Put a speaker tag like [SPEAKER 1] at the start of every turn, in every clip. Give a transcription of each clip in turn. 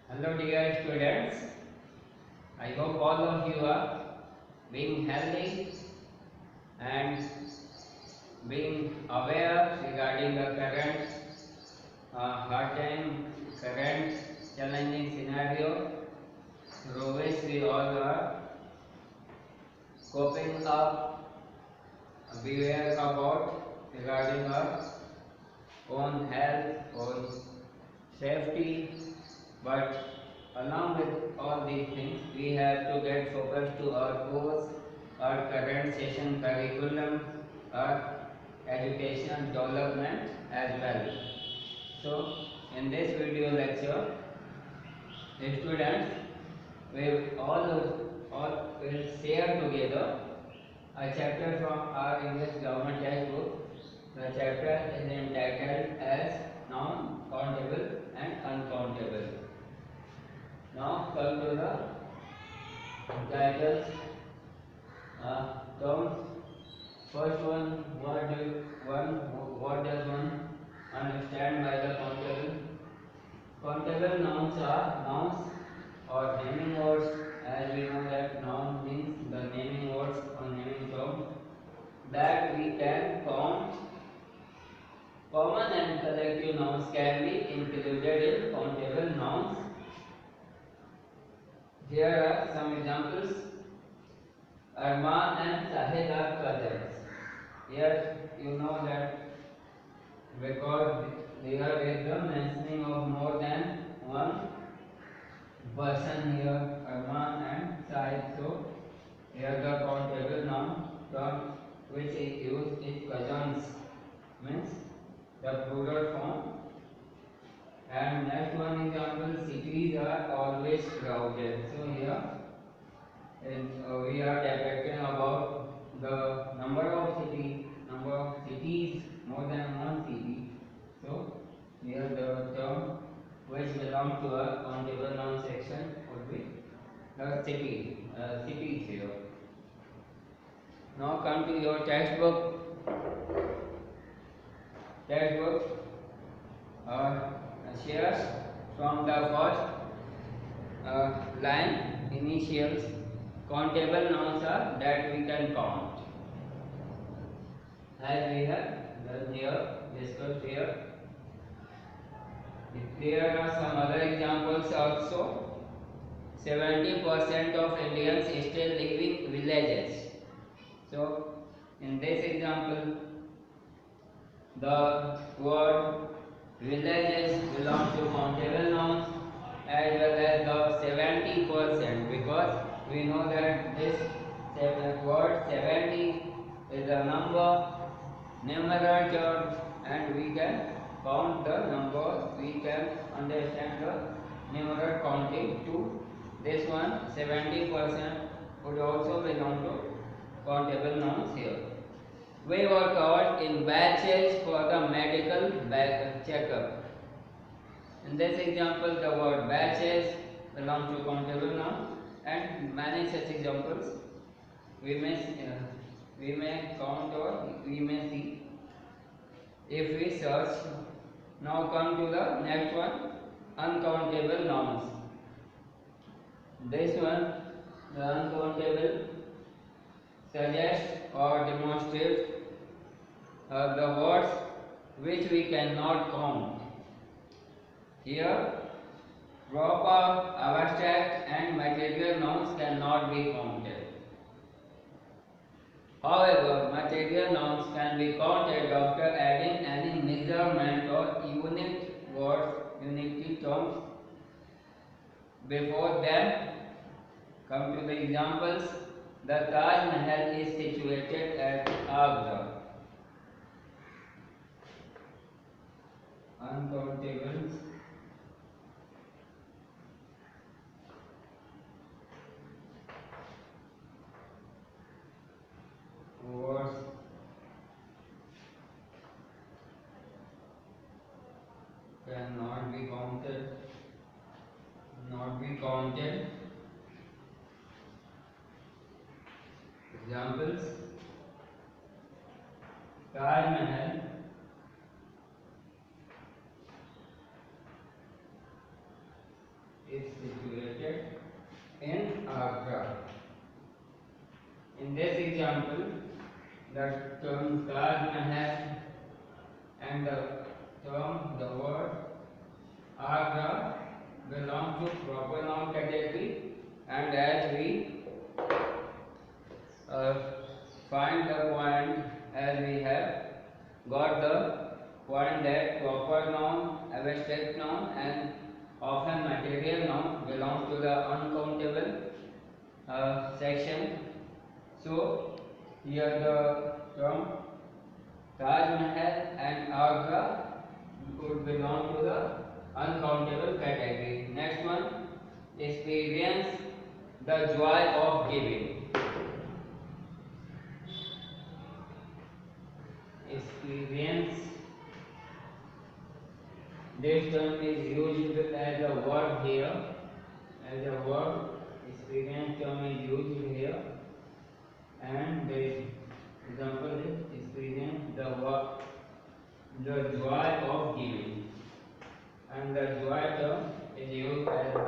[SPEAKER 1] Hello dear students, I hope all of you are being healthy and being aware regarding the current hard time, current challenging scenario through which we all are coping up, beware about regarding our own health, own safety, but along with all these things, we have to get focused to our course, our current session curriculum, our educational development as well. So, in this video lecture, students we all will share together a chapter from our English Government textbook. The chapter is entitled as Noun, Countable and Uncountable. Now come to the titles, terms. First one, what does one understand by the countable? Countable nouns are nouns or naming words. As we know that noun means the naming words or naming terms that we can count. Common and collective nouns can be included in countable nouns. Here are some examples. Arman and Sahid are cousins. Here you know that because there is the mentioning of more than one person here, Arman and Sahid. So here the countable noun term which is used is cousins, means the plural form. And next one example, cities are always crowded. So here we are depicting about the number of cities, more than one city. So here the term which belongs to a countable noun section would be the cities here. Now come to your textbook shares from the first line initials. Countable nouns are that we can count, as we have done here, discussed here. There are some other examples also. 70% of Indians still live in villages. So, in this example, the word villages belong to countable nouns as well as the 70%, because we know that this word 70 is a number, numeral term, and we can count the number, we can understand the numeral counting to this one. 70% would also belong to countable nouns here. We were covered in batches for the medical checkup. In this example, the word batches belong to countable noun, and many such examples we may count or we may see if we search. Now come to the next one, uncountable nouns. This one, the uncountable, suggests or demonstrates the words which we cannot count. Here, proper, abstract and material nouns cannot be counted. However, material nouns can be counted after adding any measurement or unit words, unity terms before them. Come to the examples. The Taj Mahal is situated at Agra. Uncountable words cannot be counted. Examples: Taj Mahal, is situated in Agra. In this example, the term Taj Mahal and the term, the word Agra belong to proper noun category, and as we uh, find the point, as we have got the point that proper noun, abstract noun and often material noun belong to the uncountable section. So here the term Taj Mahal and Agra would belong to the uncountable category. Next one, experience the joy of giving. Experience. This term is used as a verb here. As a verb, experience term is used here, and the example is experience the joy of giving, and the joy term is used as the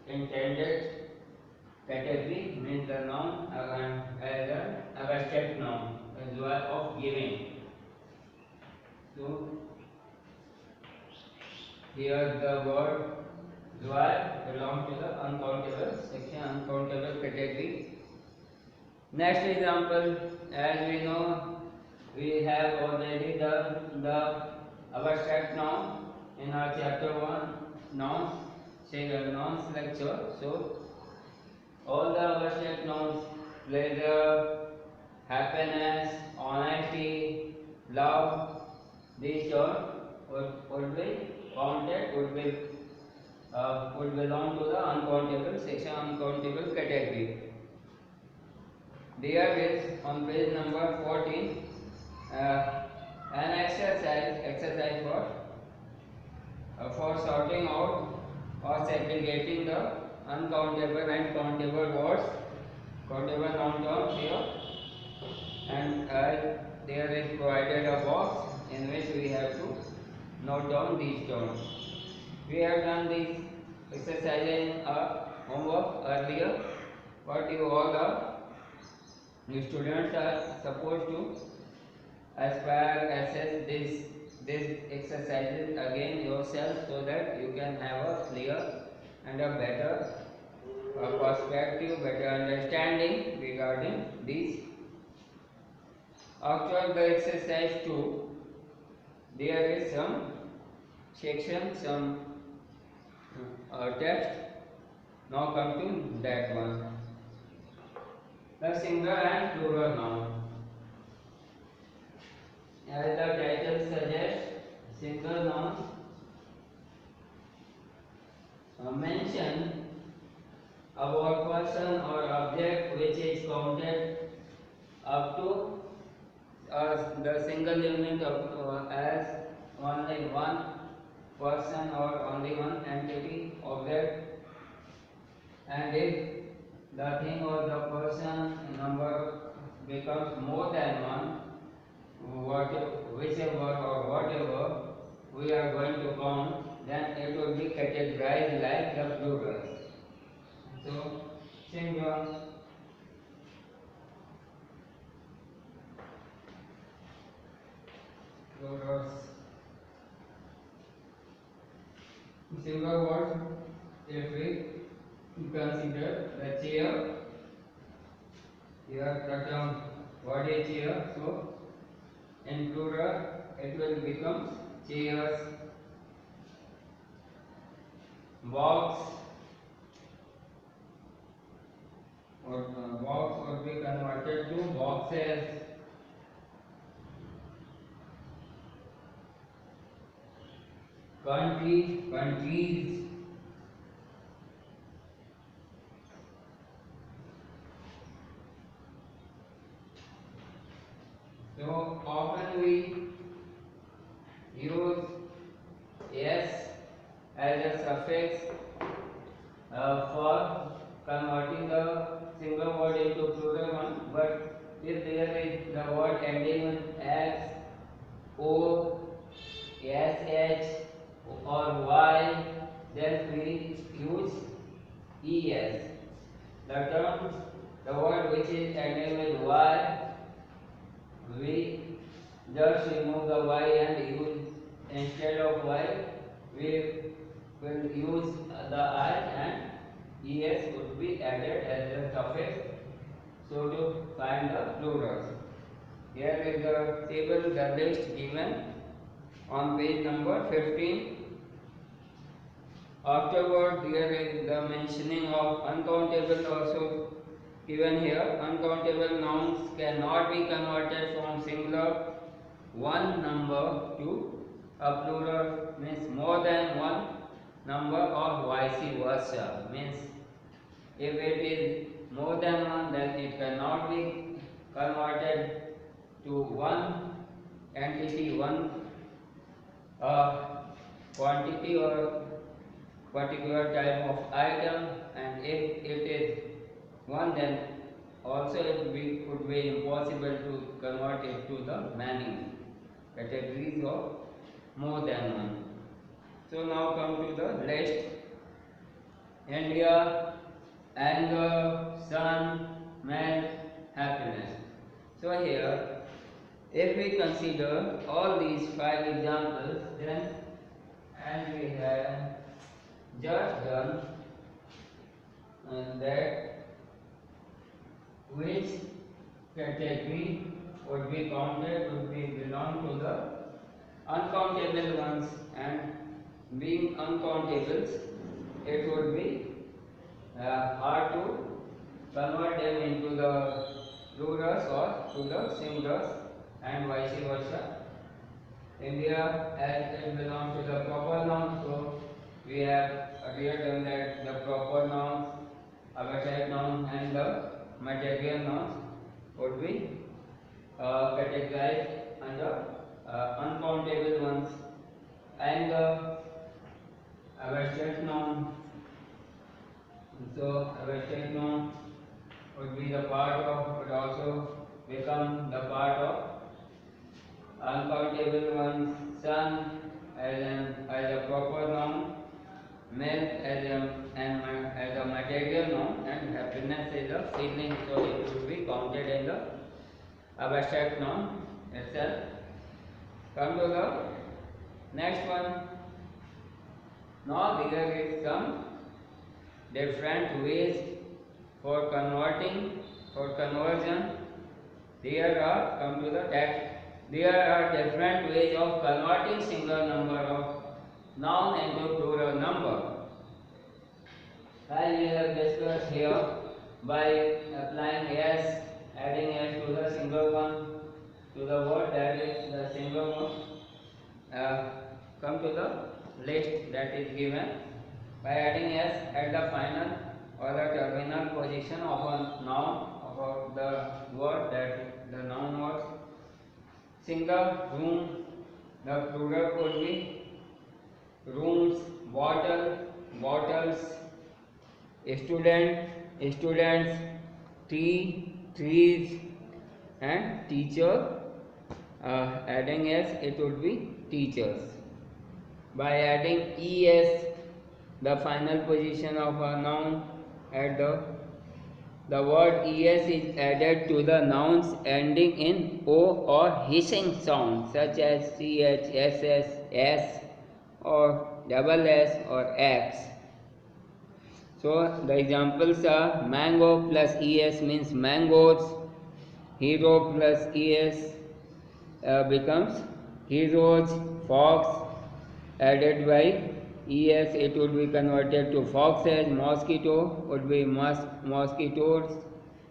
[SPEAKER 1] intended category, means the noun as an abstract noun, the joy of giving. So here the word joy belongs to the uncountable section, uncountable category. Next example, as we know, we have already the abstract noun in our chapter 1 nouns, nouns lecture. So all the abstract nouns, pleasure, happiness, honesty, love, these terms would be counted, would belong to the uncountable section, uncountable category. There is on page number 14 an exercise for sorting out or segregating the uncountable and countable words, countable noun terms here, and there is provided a box in which we have to note down these terms. We have done this exercise in homework earlier, but you all are, you students are supposed to aspire, assess these exercises again yourself, so that you can have a clear and a better perspective, better understanding regarding these. After the exercise 2, there is some section, some text. Now come to that one. The singular and plural noun. As the title suggests, single nouns mention about person or object which is counted up to the single unit of as only one person or only one entity, object, and if the thing or the person number becomes more than one, whichever or whatever we are going to count, then it will be categorized like the plural. So, singular, plurals. Single word, if we consider the chair, here the term what is chair, so in plural it will become chairs. Box, or box would be converted to boxes. Country, countries. So often we use s as a suffix for converting the single word into plural one, but if there is the word ending with x, o, sh or y, then use es. The word which is ending with y, we just remove the y and use instead of y, we will use the I and es would be added as the suffix. So to find the plurals, here is the table, the list given on page number 15. Afterward, there is the mentioning of uncountable also given here. Uncountable nouns cannot be converted from singular one number to a plural, means more than one number, or vice versa. Means if it is more than one, then it cannot be converted to one entity, one quantity or particular type of item, and if it is one, then also could be impossible to convert it to the many categories of more than one. So now come to the list. India, anger, sun, man, happiness. So here, if we consider all these 5 examples, then, and we have just done that which category would be counted, would be belong to the uncountable ones, and being uncountables, it would be hard to convert them into the plurals or to the singulars, and vice versa. India, as it belongs to the proper noun, so we have earlier done that the proper nouns, abstract noun, and the material nouns would be categorized under uncountable ones, and the abstract noun. So abstract noun would be the part of, would also become the part of uncountable ones. Sun as a proper noun, milk as a material noun, and happiness is a feeling, so it would be counted in the abstract noun itself. Come to the next one. Now there is some different ways for conversion. There are, come to the text. There are different ways of converting single number of noun into plural number. As we have discussed here, by applying s, adding s to the single one, to the word that is the single one. Come to the list that is given. By adding s at the final or the terminal position of a noun, of the word that the noun was. Single, room, the plural could be rooms, bottle, bottles, student, students, tree, trees, and teacher. Adding s, it would be teachers. By adding es, the final position of a noun, at the word es is added to the nouns ending in o or hissing sound, such as ch, ss, s, or double s or x. So the examples are mango plus es means mangoes, hero plus es becomes heroes, fox added by es, it would be converted to foxes, mosquito would be mosquitoes,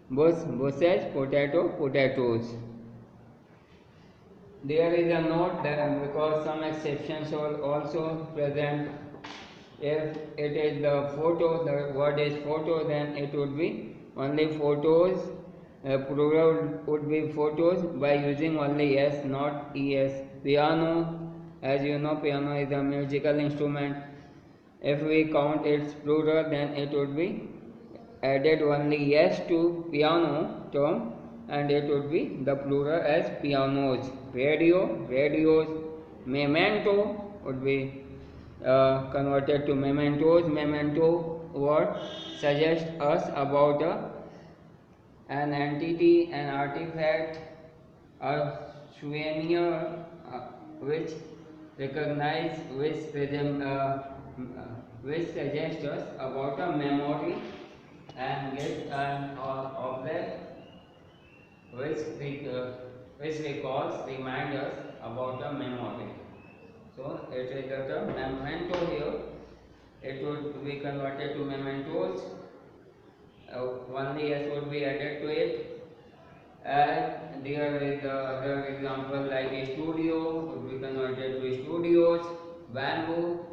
[SPEAKER 1] bushes, potatoes. There is a note that because some exceptions are also present. If it is the photo, the word is photo, then it would be only photos. Plural would be photos by using only s, not es. Piano, as you know, piano is a musical instrument. If we count its plural, then it would be added only s to piano term, and it would be the plural as pianos. Radio, radios. Memento would be converted to mementos. Memento word suggests us about an entity, an artifact, a souvenir which recognize, which suggests us about a memory, and get an object which, which recalls, reminds us about a memory. So it is the term memento here. It would be converted to mementos. Only s would be added to it. And there is the other example like a studio would be converted to studios. Bamboo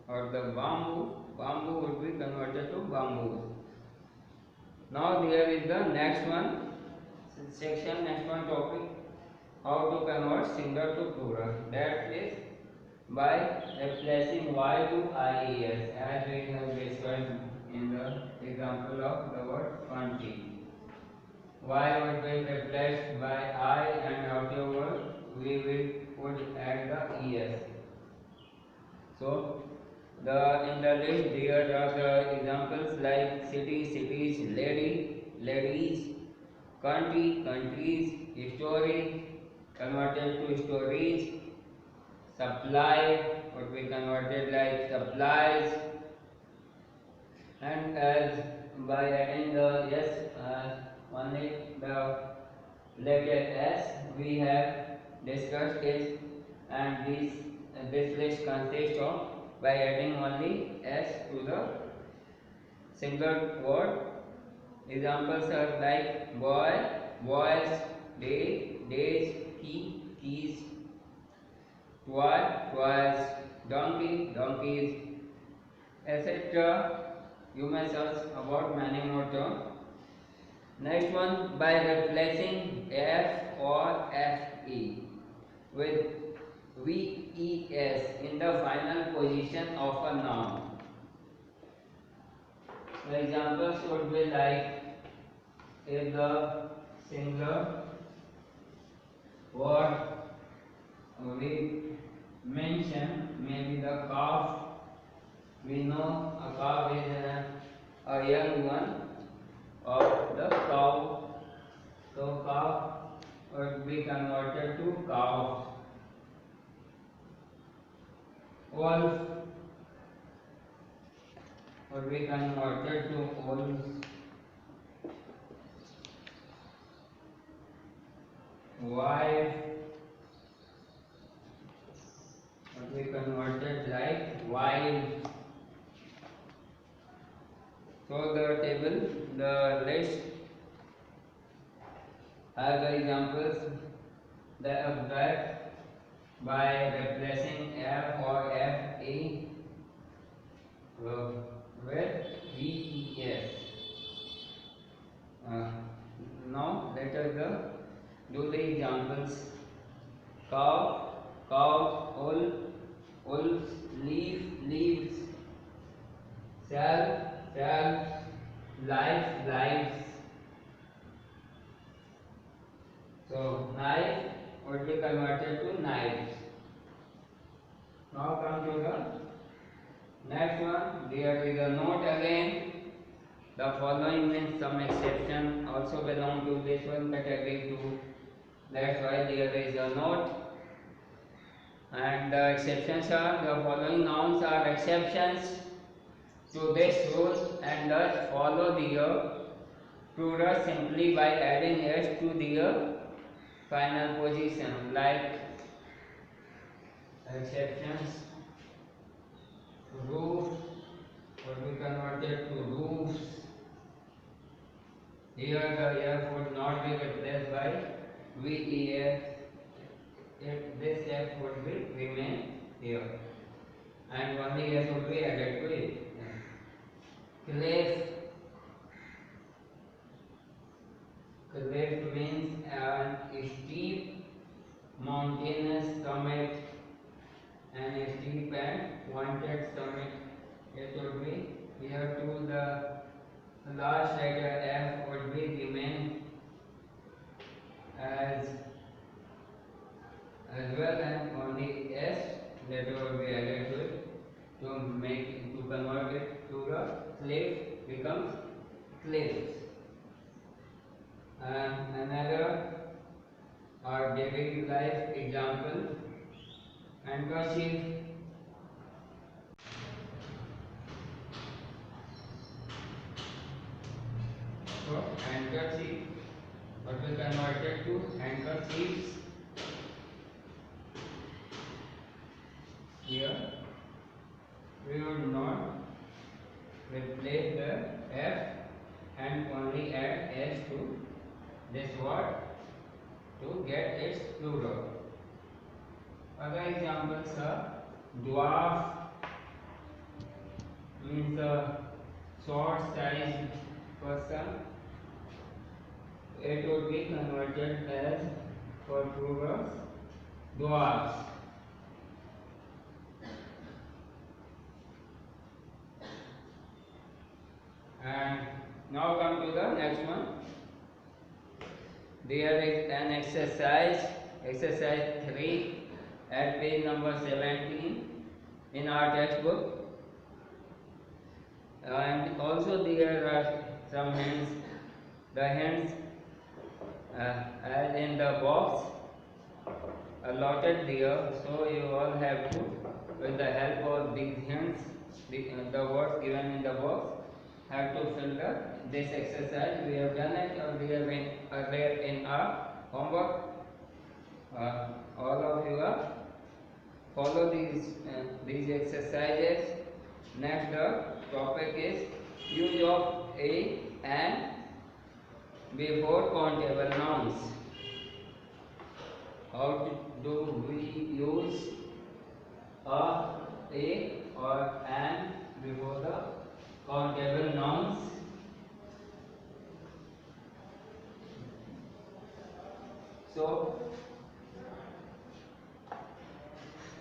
[SPEAKER 1] or the bamboo would be converted to bamboo. Now there is the next one section, next one topic, how to convert singular to plural. That is by replacing y to ies, as we have discussed in the example of the word quantity. Y would be replaced by I, and afterward would add the es. So in the list there are the examples like city, cities, lady, ladies, country, countries, story converted to stories, supply would be converted like supplies, and as by adding the yes only the letter S we have discussed it, and this list consists of by adding only S to the single word. Examples are like boy, boys, day, days, key, keys, toy, toys, donkey, donkeys, etc. You may search about many more terms. Next one, by replacing F or FE with VES in the final position of a noun. The examples would be like if the singular word we mention maybe the calf. We know a calf is a young one of the cow. So calf would be converted to calf. Wolf would be converted to wolves. Wife would be converted like wives. So the table, the list are the examples that by replacing F or FE with VES. Now let us do the examples. Cow, cows, wool, wolves, leaf, leaves, cell, cells, life, lives. So knife would be converted to knives. Now come to the next one. There is a note again. The following means some exception also belong to this one category too. That's why there is a note. And the exceptions are the following nouns are exceptions to this rule and thus follow the plural simply by adding s to the final position, like exceptions. Roof would be converted to roofs. Here the F would not be replaced by VES. If this F would be remain here, and only S would be added to it. Cliff. Cliff means an steep mountainous summit, and a steep and pointed summit. It would be here too. The last letter F would be remain as well, and only S letter would be added to it. So cliff becomes cliffs. And another or daily life example, handkerchief. So handkerchief, what we converted to handkerchiefs. Here we would not replace the F and only add S to this word to get its plural. Other examples are dwarf means a short sized person. It would be converted as for plurals dwarfs. And now come to the next one. There is an exercise 3 at page number 17 in our textbook. And also there are some hints. The hints as in the box allotted there, so you all have to, with the help of these hints, the words given in the box, have to fill this exercise. We have done it earlier in our homework. All of you are follow these exercises. Next, the topic is use of a and before countable nouns. How do we use a or an before the countable nouns? So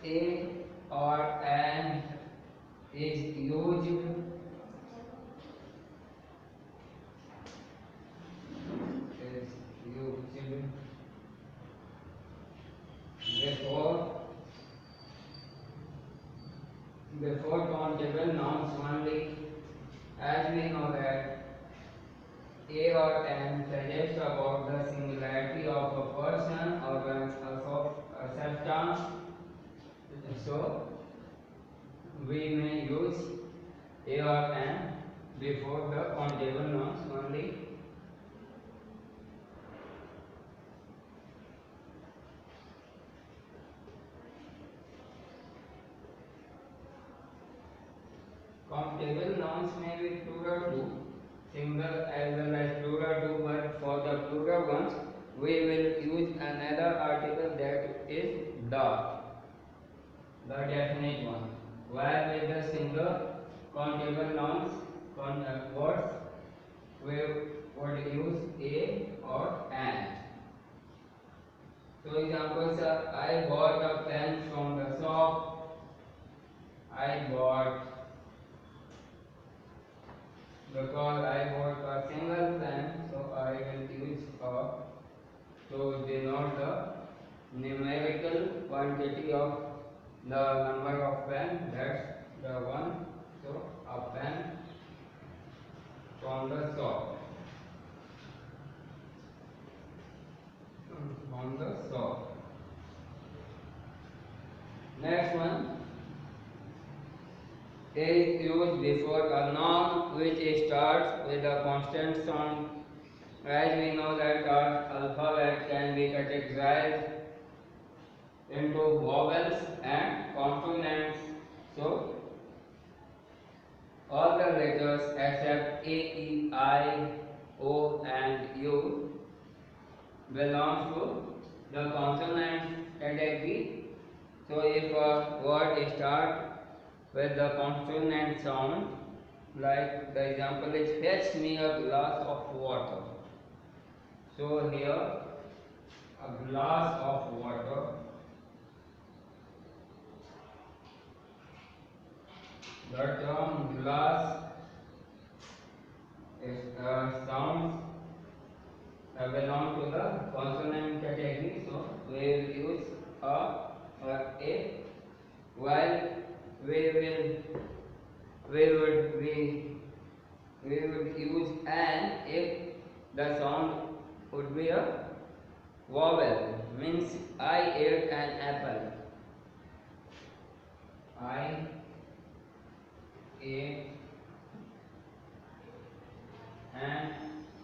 [SPEAKER 1] a or an is used before countable nouns only, as we know that a or an suggests about the singularity of a person or a substance. So we may use a or an before the countable nouns only. Countable nouns may be plural too, single as well as plural too, but for the plural ones we will use another article that is the definite one. While with the single countable nouns words we would use a or an. So examples are I bought a pen from the shop. I bought, because I bought a single pen, so I will use a to denote the numerical quantity of the number of pen, that's the one. So a pen from the shop. From the shop. Next one is used before a noun which starts with a constant sound. As we know that our alphabet can be categorized into vowels and consonants. So all the letters except A, E, I, O and U belong to the consonant category. So if a word starts with the consonant sound, like the example is fetch me a glass of water. So here a glass of water, the term glass is, sounds belong to the consonant category, so we will use a or a, while we would be we would use an if the sound would be a vowel, means I ate an apple. I ate an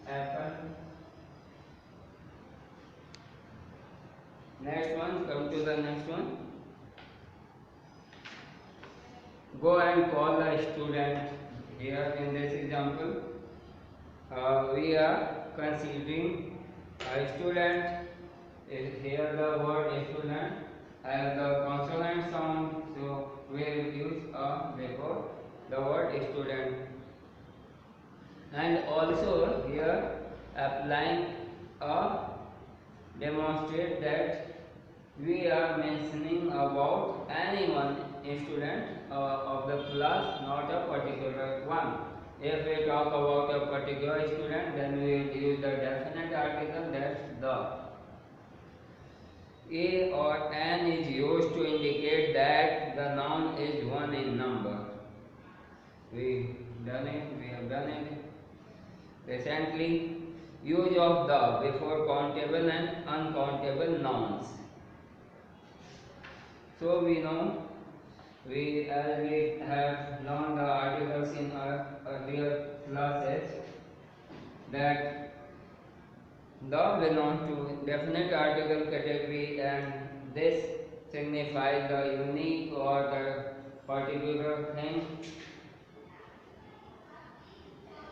[SPEAKER 1] apple. Next one, come to the next one. Go and call the student. Here in this example, we are considering a student. Here the word student has the consonant sound, so we will use a before the word student. And also here applying a demonstrate that we are mentioning about any one student of the class, not a particular one. If we talk about a particular student, then we will use the definite article, that's the. A or an is used to indicate that the noun is one in number. We have done it. Recently, use of the before countable and uncountable nouns. So we know, as we have learned the articles in our earlier classes, that the belongs to definite article category, and this signifies the unique or the particular thing.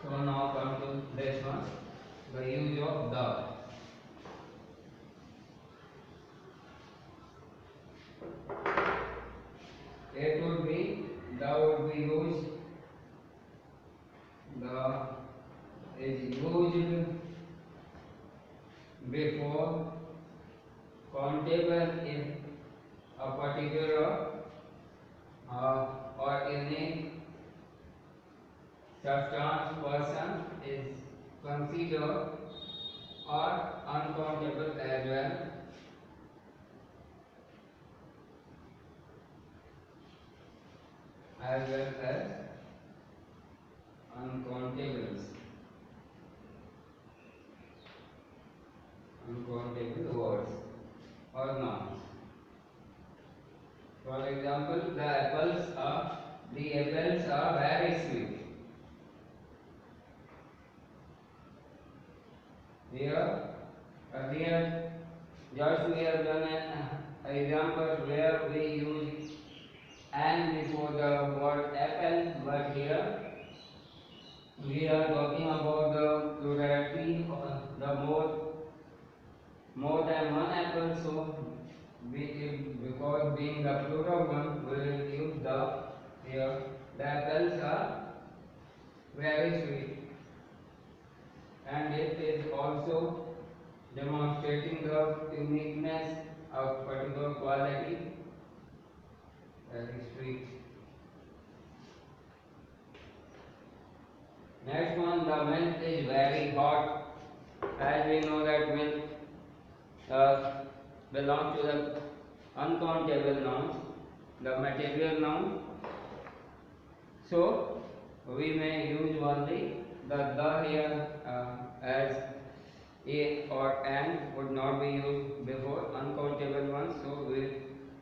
[SPEAKER 1] So now come to this one, the use of the. It would be, the would be used, the is used before countable if a particular or any substance person is considered or uncountable as well. As uncountables. Uncountable words or nouns. For example, the apples are very sweet. Here, earlier, just we have done an example where we use and before the word apple, but here we are talking about the plurality or the more than one apple, so because being the plural one, we will use the here. The apples are very sweet, and it is also demonstrating the uniqueness of particular quality, very sweet. Next one, the milk is very hot. As we know that milk belongs to the uncountable nouns, the material noun. So we may use only the here as a or an would not be used before uncountable ones. So we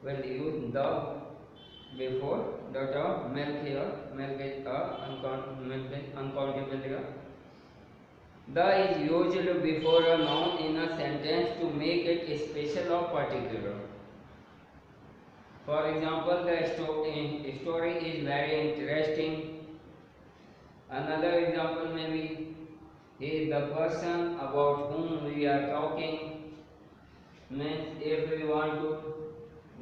[SPEAKER 1] will use the before the term milk here. Milk is uncountable here. The is used before a noun in a sentence to make it special or particular. For example, the story is very interesting. Another example may be, he is the person about whom we are talking. Means if we want to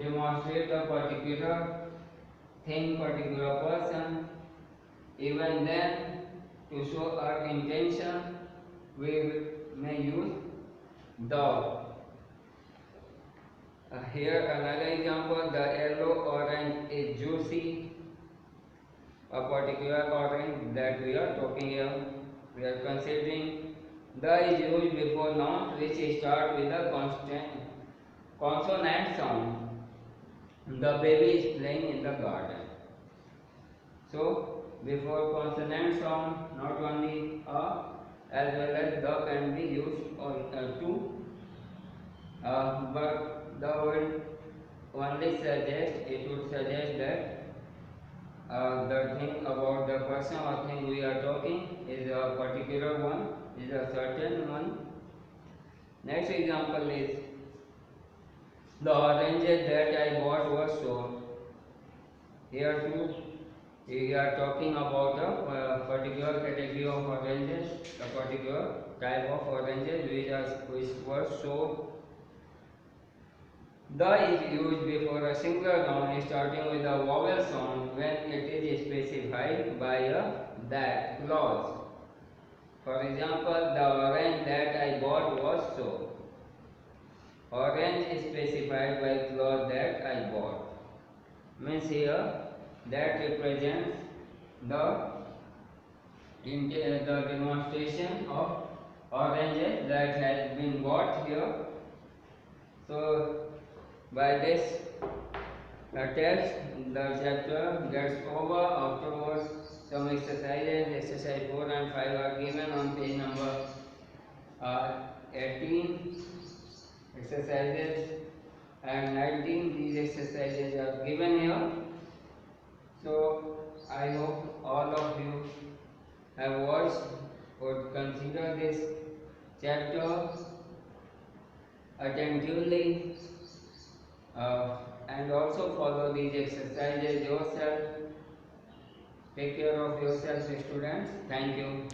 [SPEAKER 1] demonstrate a particular thing, particular person, even then to show our intention, we may use the. Here another example, the yellow orange is juicy. A particular orange that we are talking here, we are considering. The is used before noun which start with a consonant sound. The baby is playing in the garden. So before consonant sound, not only a, as well as the can be used to, but the word only suggests, it would suggest that the thing about the person or thing we are talking is a particular one, is a certain one. Next example is the oranges that I bought was sold. Here too, we are talking about a particular category of oranges, a particular type of oranges which was sold. The is used before a single noun starting with a vowel sound when it is specified by a that clause. For example, the orange that I bought was sold. Orange is specified by clause that I bought. Means here that represents the demonstration of oranges that has been bought here. So by this text, the chapter gets over. Afterwards, some exercises, exercise 4 and 5 are given on page number 18. Exercises and 19, these exercises are given here. So I hope all of you have watched, would consider this chapter attentively and also follow these exercises yourself. Take care of yourself, students. Thank you.